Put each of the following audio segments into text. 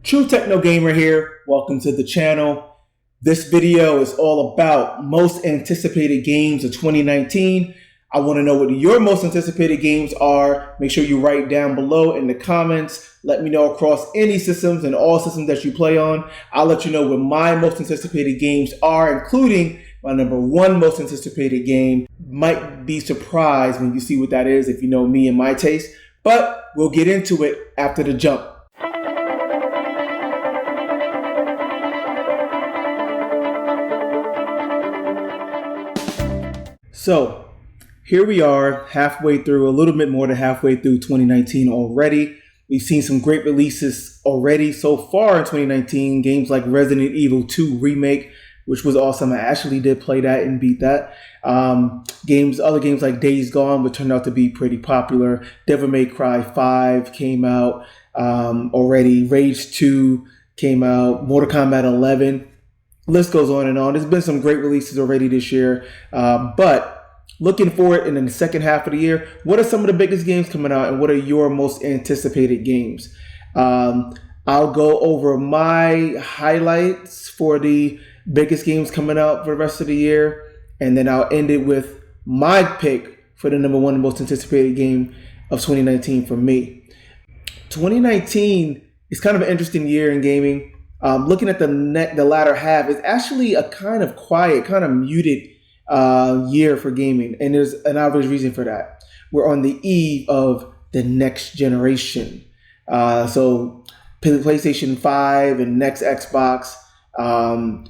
True Techno Gamer here. Welcome to the channel. This video is all about most anticipated games of 2019. I want to know what your most anticipated games are. Make sure you write down below in the comments. Let me know across any systems and all systems that you play on. I'll let you know what my most anticipated games are, including my number one most anticipated game. Might be surprised when you see what that is if you know me and my taste, but we'll get into it after the jump. So here we are, halfway through, a little bit more than halfway through 2019 already. We've seen some great releases already so far in 2019. Games like Resident Evil 2 Remake, which was awesome. I actually did play that and beat that. Other games like Days Gone, which turned out to be pretty popular. Devil May Cry 5 came out already. Rage 2 came out. Mortal Kombat 11. List goes on and on. There's been some great releases already this year, but looking forward in the second half of the year, what are some of the biggest games coming out and what are your most anticipated games? I'll go over my highlights for the biggest games coming out for the rest of the year, and then I'll end it with my pick for the number one most anticipated game of 2019 for me. 2019 is kind of an interesting year in gaming. Looking at the latter half, it's actually a kind of quiet, kind of muted year for gaming, and there's an obvious reason for that. We're on the eve of the next generation. So PlayStation 5 and next Xbox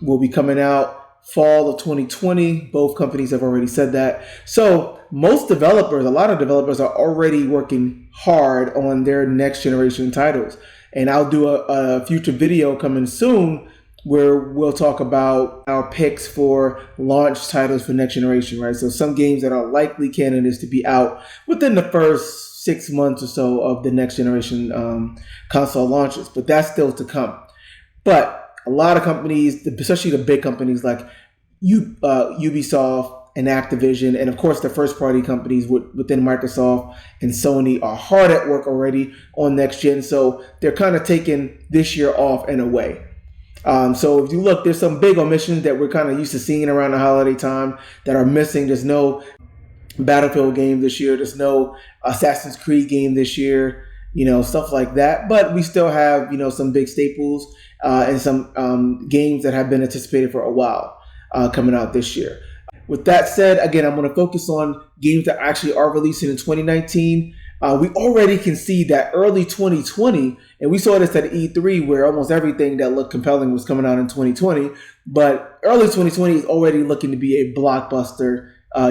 will be coming out fall of 2020. Both companies have already said that. So a lot of developers are already working hard on their next generation titles. And I'll do a future video coming soon where we'll talk about our picks for launch titles for next generation, right? So some games that are likely candidates to be out within the first 6 months or so of the next generation console launches, but that's still to come. But a lot of companies, especially the big companies like Ubisoft and Activision, and of course the first party companies within Microsoft and Sony are hard at work already on next gen. So they're kind of taking this year off in a way. So if you look, there's some big omissions that we're kind of used to seeing around the holiday time that are missing. There's no Battlefield game this year. There's no Assassin's Creed game this year, stuff like that. But we still have, some big staples and some games that have been anticipated for a while coming out this year. With that said, again, I'm going to focus on games that actually are releasing in 2019. We already can see that early 2020, and we saw this at E3 where almost everything that looked compelling was coming out in 2020, but early 2020 is already looking to be a blockbuster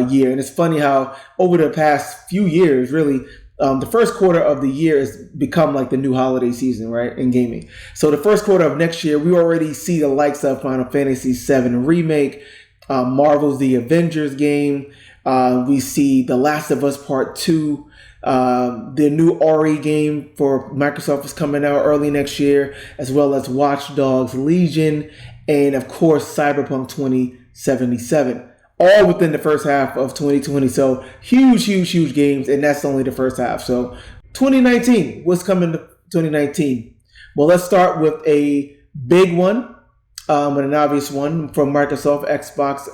year. And it's funny how over the past few years, really, the first quarter of the year has become like the new holiday season, right, in gaming. So the first quarter of next year, we already see the likes of Final Fantasy VII Remake, Marvel's The Avengers game. We see The Last of Us Part 2. The new Ori game for Microsoft is coming out early next year, as well as Watch Dogs Legion, and of course Cyberpunk 2077, all within the first half of 2020. So huge games, and that's only the first half. So 2019, what's coming to 2019? Well, let's start with a big one. And an obvious one from Microsoft, Xbox,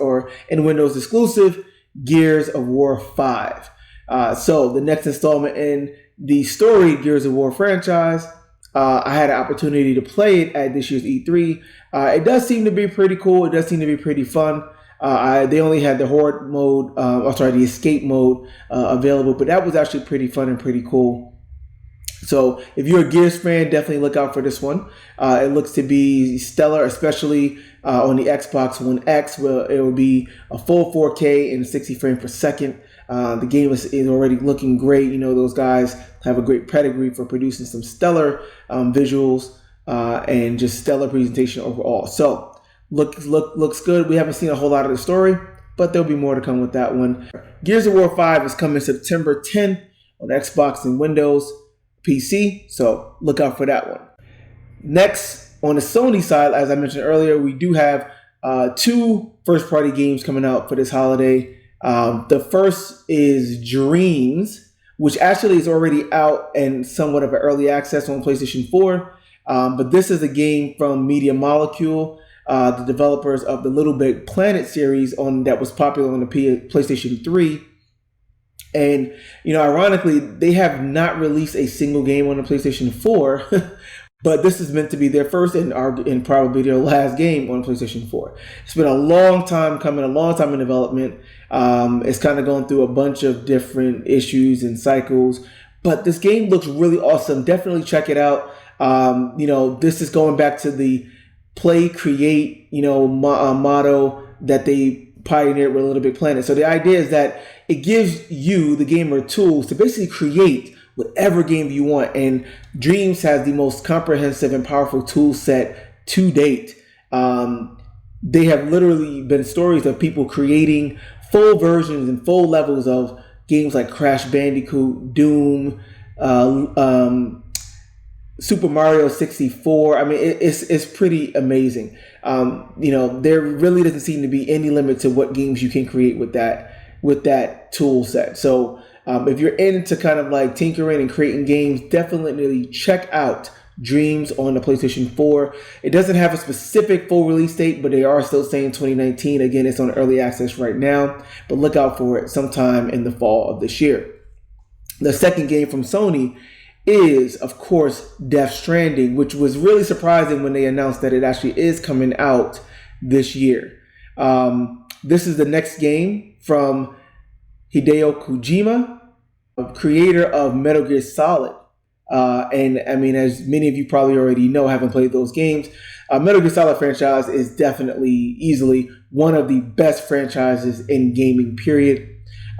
and Windows exclusive, Gears of War 5. So the next installment in the storied Gears of War franchise. I had an opportunity to play it at this year's E3. It does seem to be pretty cool. It does seem to be pretty fun. They only had the horde mode, the escape mode available, but that was actually pretty fun and pretty cool. So if you're a Gears fan, definitely look out for this one. It looks to be stellar, especially on the Xbox One X, where it will be a full 4K and 60 frames per second. The game is already looking great. Those guys have a great pedigree for producing some stellar visuals and just stellar presentation overall. So looks good. We haven't seen a whole lot of the story, but there'll be more to come with that one. Gears of War 5 is coming September 10th on Xbox and Windows PC, so look out for that one. Next, on the Sony side, as I mentioned earlier, we do have two first-party games coming out for this holiday. The first is Dreams, which actually is already out and somewhat of an early access on PlayStation 4. But this is a game from Media Molecule, the developers of the Little Big Planet series that was popular on the PlayStation 3. And, ironically, they have not released a single game on the PlayStation 4, but this is meant to be their first and probably their last game on PlayStation 4. It's been a long time coming, a long time in development. It's kind of going through a bunch of different issues and cycles, but this game looks really awesome. Definitely check it out. This is going back to the play, create, motto that they pioneered with Little Big Planet. So the idea is that it gives you, the gamer, tools to basically create whatever game you want. And Dreams has the most comprehensive and powerful tool set to date. They have literally been stories of people creating full versions and full levels of games like Crash Bandicoot, Doom, Super Mario 64. I mean, it's pretty amazing. There really doesn't seem to be any limit to what games you can create with that tool set. So if you're into kind of like tinkering and creating games, definitely check out Dreams on the PlayStation 4. It doesn't have a specific full release date, but they are still saying 2019. Again, it's on early access right now, but look out for it sometime in the fall of this year. The second game from Sony is, of course, Death Stranding, which was really surprising when they announced that it actually is coming out this year. This is the next game from Hideo Kojima, creator of Metal Gear Solid. And I mean, as many of you probably already know, having played those games, Metal Gear Solid franchise is definitely easily one of the best franchises in gaming, period.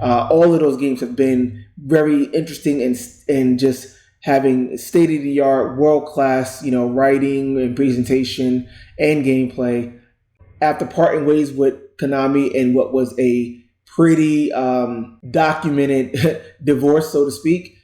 All of those games have been very interesting and just having state-of-the-art, world-class, writing and presentation and gameplay. After parting ways with Konami in what was a pretty documented divorce, so to speak,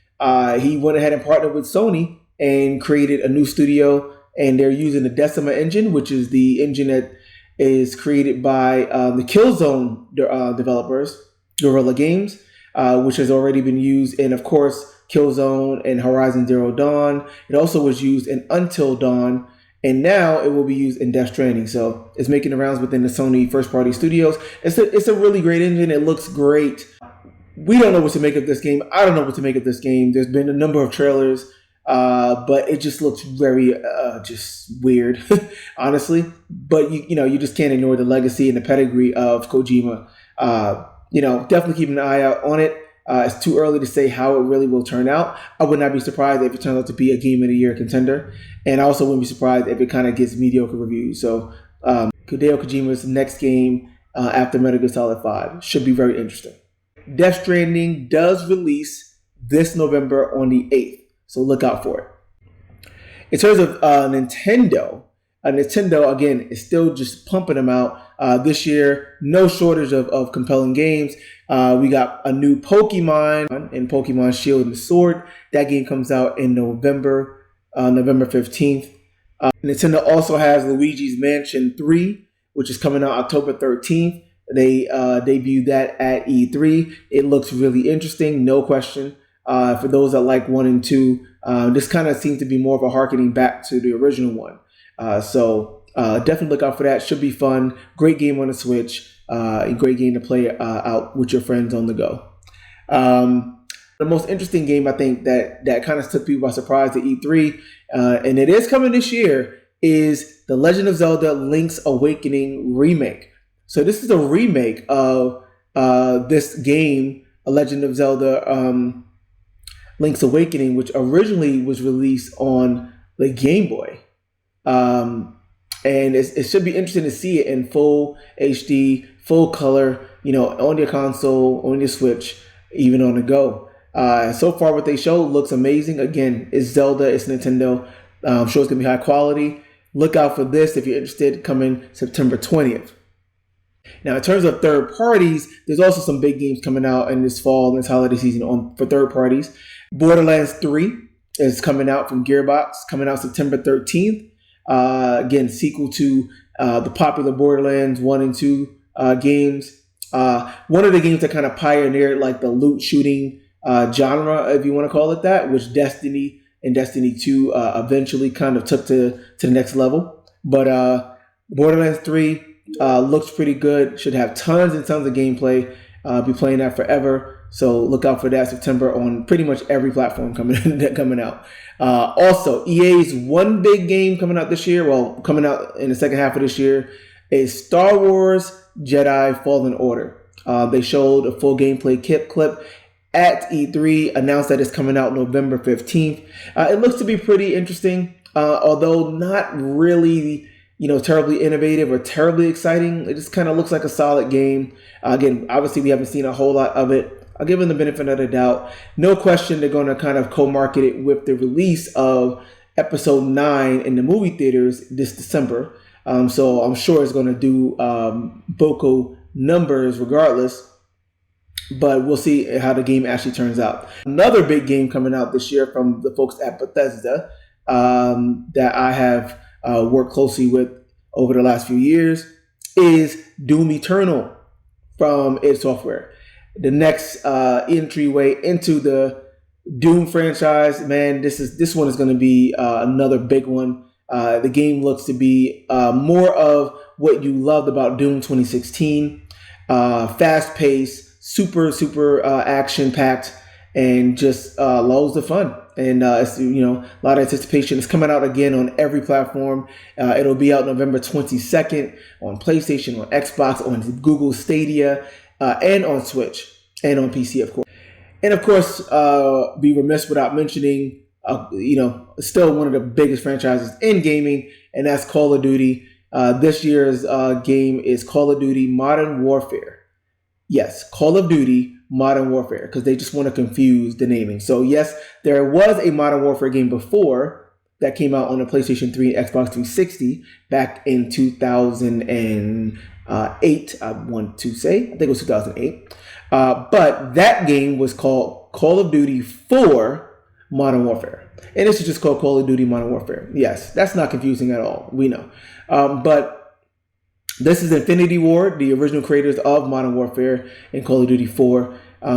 he went ahead and partnered with Sony and created a new studio, and they're using the Decima engine, which is the engine that is created by the Killzone developers, Guerrilla Games, which has already been used in, of course, Killzone and Horizon Zero Dawn. It also was used in Until Dawn, and now it will be used in Death Stranding. So it's making the rounds within the Sony first-party studios. It's a really great engine. It looks great. We don't know what to make of this game. I don't know what to make of this game. There's been a number of trailers, but it just looks very just weird, honestly. But you just can't ignore the legacy and the pedigree of Kojima. Definitely keep an eye out on it. It's too early to say how it really will turn out. I would not be surprised if it turns out to be a Game of the Year contender. And I also wouldn't be surprised if it kind of gets mediocre reviews. So Hideo Kojima's next game after Metal Gear Solid 5 should be very interesting. Death Stranding does release this November on the 8th. So look out for it. In terms of Nintendo, again, is still just pumping them out this year. No shortage of compelling games. We got a new Pokemon in Pokemon Shield and Sword. That game comes out in November 15th. Nintendo also has Luigi's Mansion 3, which is coming out October 13th. They debuted that at E3. It looks really interesting, no question. For those that like 1 and 2, this kind of seems to be more of a harkening back to the original one. So definitely look out for that. Should be fun. Great game on the Switch. A great game to play out with your friends on the go. The most interesting game, I think, that kind of took people by surprise at E3, and it is coming this year, is The Legend of Zelda Link's Awakening Remake. So this is a remake of this game, A Legend of Zelda Link's Awakening, which originally was released on the Game Boy. And it should be interesting to see it in full HD, full color, on your console, on your Switch, even on the go. So far, what they show looks amazing. Again, it's Zelda, it's Nintendo. I'm sure it's going to be high quality. Look out for this if you're interested, coming September 20th. Now, in terms of third parties, there's also some big games coming out in this fall and this holiday season for third parties. Borderlands 3 is coming out from Gearbox, coming out September 13th. Again, sequel to the popular Borderlands 1 and 2 games. One of the games that kind of pioneered like the loot shooting genre, if you want to call it that, which Destiny and Destiny 2 eventually kind of took to the next level. But Borderlands 3 looks pretty good. Should have tons and tons of gameplay. Be playing that forever. So look out for that September on pretty much every platform coming out. Also, EA's one big game coming out this year, well, coming out in the second half of this year, is Star Wars Jedi Fallen Order. They showed a full gameplay clip at E3, announced that it's coming out November 15th. It looks to be pretty interesting, although not really, terribly innovative or terribly exciting. It just kind of looks like a solid game. Again, obviously we haven't seen a whole lot of it. I'll give them the benefit of the doubt. No question they're going to kind of co-market it with the release of Episode 9 in the movie theaters this December. So I'm sure it's going to do Boko numbers regardless. But we'll see how the game actually turns out. Another big game coming out this year from the folks at Bethesda that I have worked closely with over the last few years is Doom Eternal from id Software. The next entryway into the Doom franchise, man, this one is going to be another big one. The game looks to be more of what you loved about Doom 2016. Fast-paced, super action-packed, and just loads of fun. And it's a lot of anticipation. It's coming out again on every platform. It'll be out November 22nd on PlayStation, on Xbox, on Google Stadia, and on Switch, and on PC, of course. And of course, be remiss without mentioning, still one of the biggest franchises in gaming, and that's Call of Duty. This year's game is Call of Duty Modern Warfare. Yes, Call of Duty Modern Warfare, because they just want to confuse the naming. So yes, there was a Modern Warfare game before that came out on the PlayStation 3 and Xbox 360 back in 2008, I want to say. I think it was 2008. But that game was called Call of Duty 4 Modern Warfare. And this is just called Call of Duty Modern Warfare. Yes, that's not confusing at all. We know. But this is Infinity Ward, the original creators of Modern Warfare and Call of Duty 4,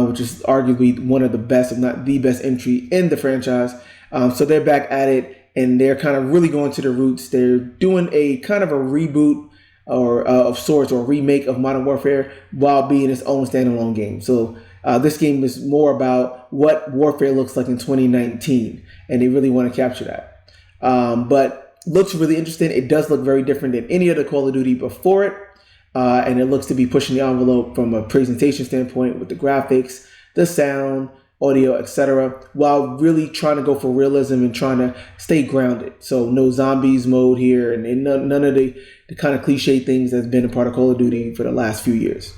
which is arguably one of the best, if not the best entry in the franchise. So they're back at it, and they're kind of really going to the roots. They're doing a kind of a reboot or of sorts, or a remake of Modern Warfare while being its own standalone game. So this game is more about what warfare looks like in 2019, and they really want to capture that. But looks really interesting. It does look very different than any other Call of Duty before it. And it looks to be pushing the envelope from a presentation standpoint with the graphics, the sound, audio, etc., while really trying to go for realism and trying to stay grounded. So no zombies mode here, and none of the kind of cliche things that's been a part of Call of Duty for the last few years.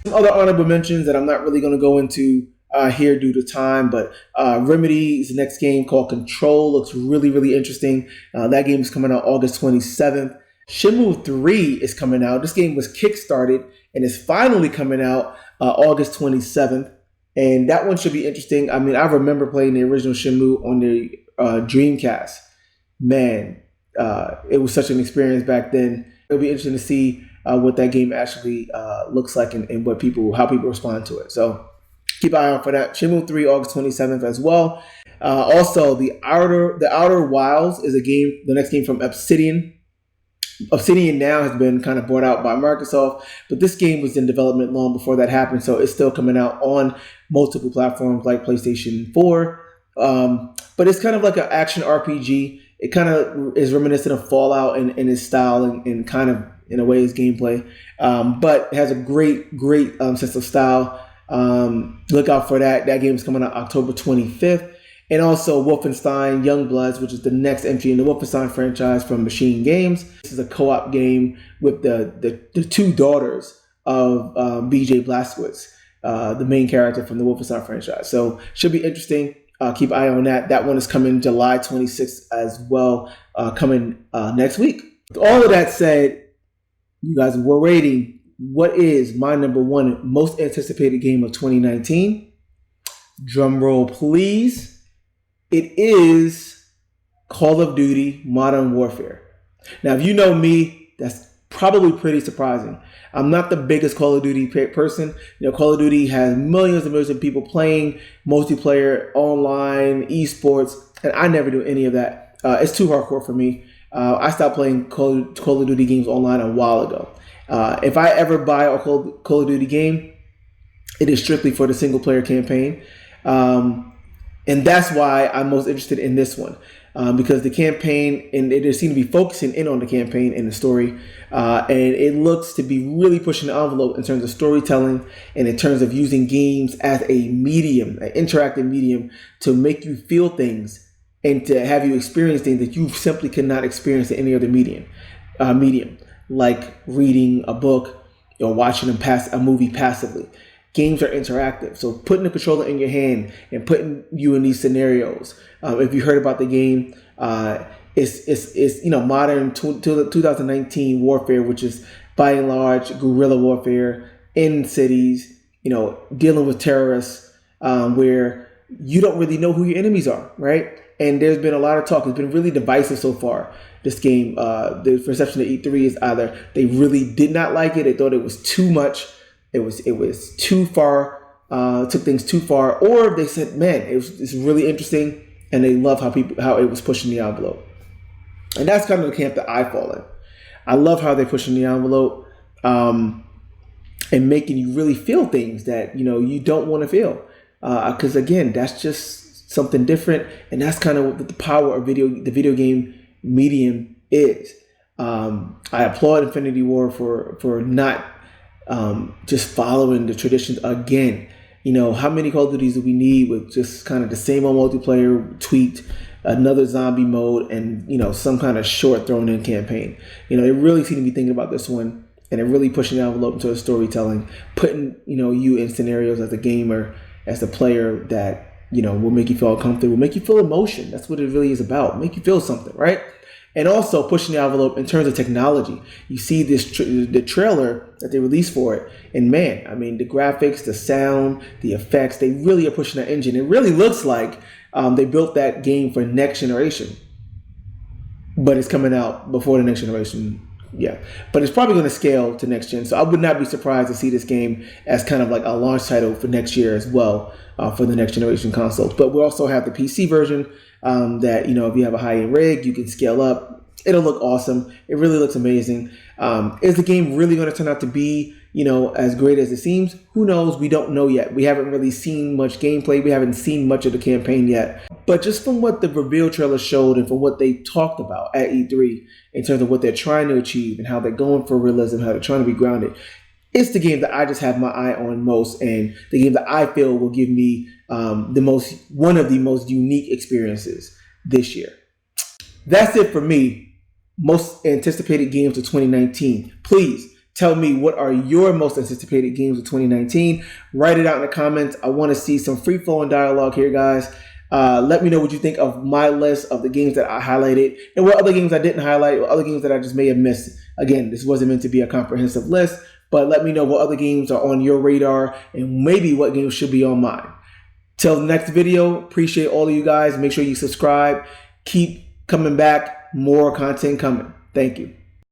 Some other honorable mentions that I'm not really going to go into here due to time, but Remedy's next game called Control looks really interesting. That game is coming out August 27th. Shenmue 3 is coming out. This game was kickstarted and is finally coming out August 27th. And that one should be interesting. I mean, I remember playing the original Shenmue on the Dreamcast. Man, it was such an experience back then. It'll be interesting to see what that game actually looks like and how people respond to it. So keep an eye out for that. Shenmue 3, August 27th as well. Also, The Outer Wilds is the next game from Obsidian. Obsidian now has been kind of bought out by Microsoft, but this game was in development long before that happened, so it's still coming out on multiple platforms like PlayStation 4. But it's kind of like an action RPG. It kind of is reminiscent of Fallout in its style and kind of, in a way, its gameplay. But it has a great sense of style. Look out for that. That game is coming out October 25th. And also Wolfenstein Youngbloods, which is the next entry in the Wolfenstein franchise from Machine Games. This is a co-op game with the two daughters of BJ Blazkowicz, the main character from the Wolfenstein franchise. So should be interesting. Keep an eye on that. That one is coming July 26th as well, coming next week. With all of that said, you guys were waiting. What is my number one most anticipated game of 2019? Drum roll, please. It is Call of Duty Modern Warfare. Now, if you know me, that's probably pretty surprising. I'm not the biggest Call of Duty person. Call of Duty has millions and millions of people playing multiplayer, online, esports. and I never do any of that. It's too hardcore for me. I stopped playing Call of Duty games online a while ago. If I ever buy a Call of Duty game, it is strictly for the single player campaign. And that's why I'm most interested in this one. Because the campaign, and they seem to be focusing in on the campaign and the story, and it looks to be really pushing the envelope in terms of storytelling and in terms of using games as a medium, an interactive medium, to make you feel things and to have you experience things that you simply cannot experience in any other medium, like reading a book or watching a movie passively. Games are interactive, so putting the controller in your hand and putting you in these scenarios. If you heard about the game, it's modern 2019 warfare, which is by and large guerrilla warfare in cities. Dealing with terrorists, where you don't really know who your enemies are, right? And there's been a lot of talk. It's been really divisive so far. This game, the reception of E3 is either they really did not like it, they thought it was too much. It was too far, took things too far, or they said, man, it's really interesting, and they love how it was pushing the envelope. And that's kind of the camp that I fall in. I love how they're pushing the envelope, and making you really feel things that you don't want to feel, because again, that's just something different, and that's kind of what the power of the video game medium is. I applaud Infinity Ward for not just following the traditions again. How many Call of Duties do we need with just kind of the same old multiplayer tweaked, another zombie mode, and some kind of short thrown in campaign? They really seem to be thinking about this one, and they're really pushing the envelope into storytelling, putting you in scenarios as a gamer, as a player that will make you feel comfortable, will make you feel emotion. That's what it really is about. Make you feel something, right? And also pushing the envelope in terms of technology. You see the trailer that they released for it, and man, I mean, the graphics, the sound, the effects, they really are pushing that engine. It really looks like they built that game for next generation, but it's coming out before the next generation. Yeah, but it's probably going to scale to next gen. So I would not be surprised to see this game as kind of like a launch title for next year as well, for the next generation consoles. But we also have the PC version that, if you have a high-end rig, you can scale up. It'll look awesome. It really looks amazing. Is the game really going to turn out to be, as great as it seems? Who knows? We don't know yet. We haven't really seen much gameplay. We haven't seen much of the campaign yet. But just from what the reveal trailer showed and from what they talked about at E3 in terms of what they're trying to achieve and how they're going for realism, how they're trying to be grounded, it's the game that I just have my eye on most, and the game that I feel will give me one of the most unique experiences this year. That's it for me. Most anticipated games of 2019. Please tell me, what are your most anticipated games of 2019? Write it out in the comments. I want to see some free-flowing dialogue here, guys. Let me know what you think of my list of the games that I highlighted and what other games I didn't highlight, or other games that I just may have missed. Again, this wasn't meant to be a comprehensive list, but let me know what other games are on your radar and maybe what games should be on mine. Till the next video, appreciate all of you guys. Make sure you subscribe. Keep coming back. More content coming. Thank you.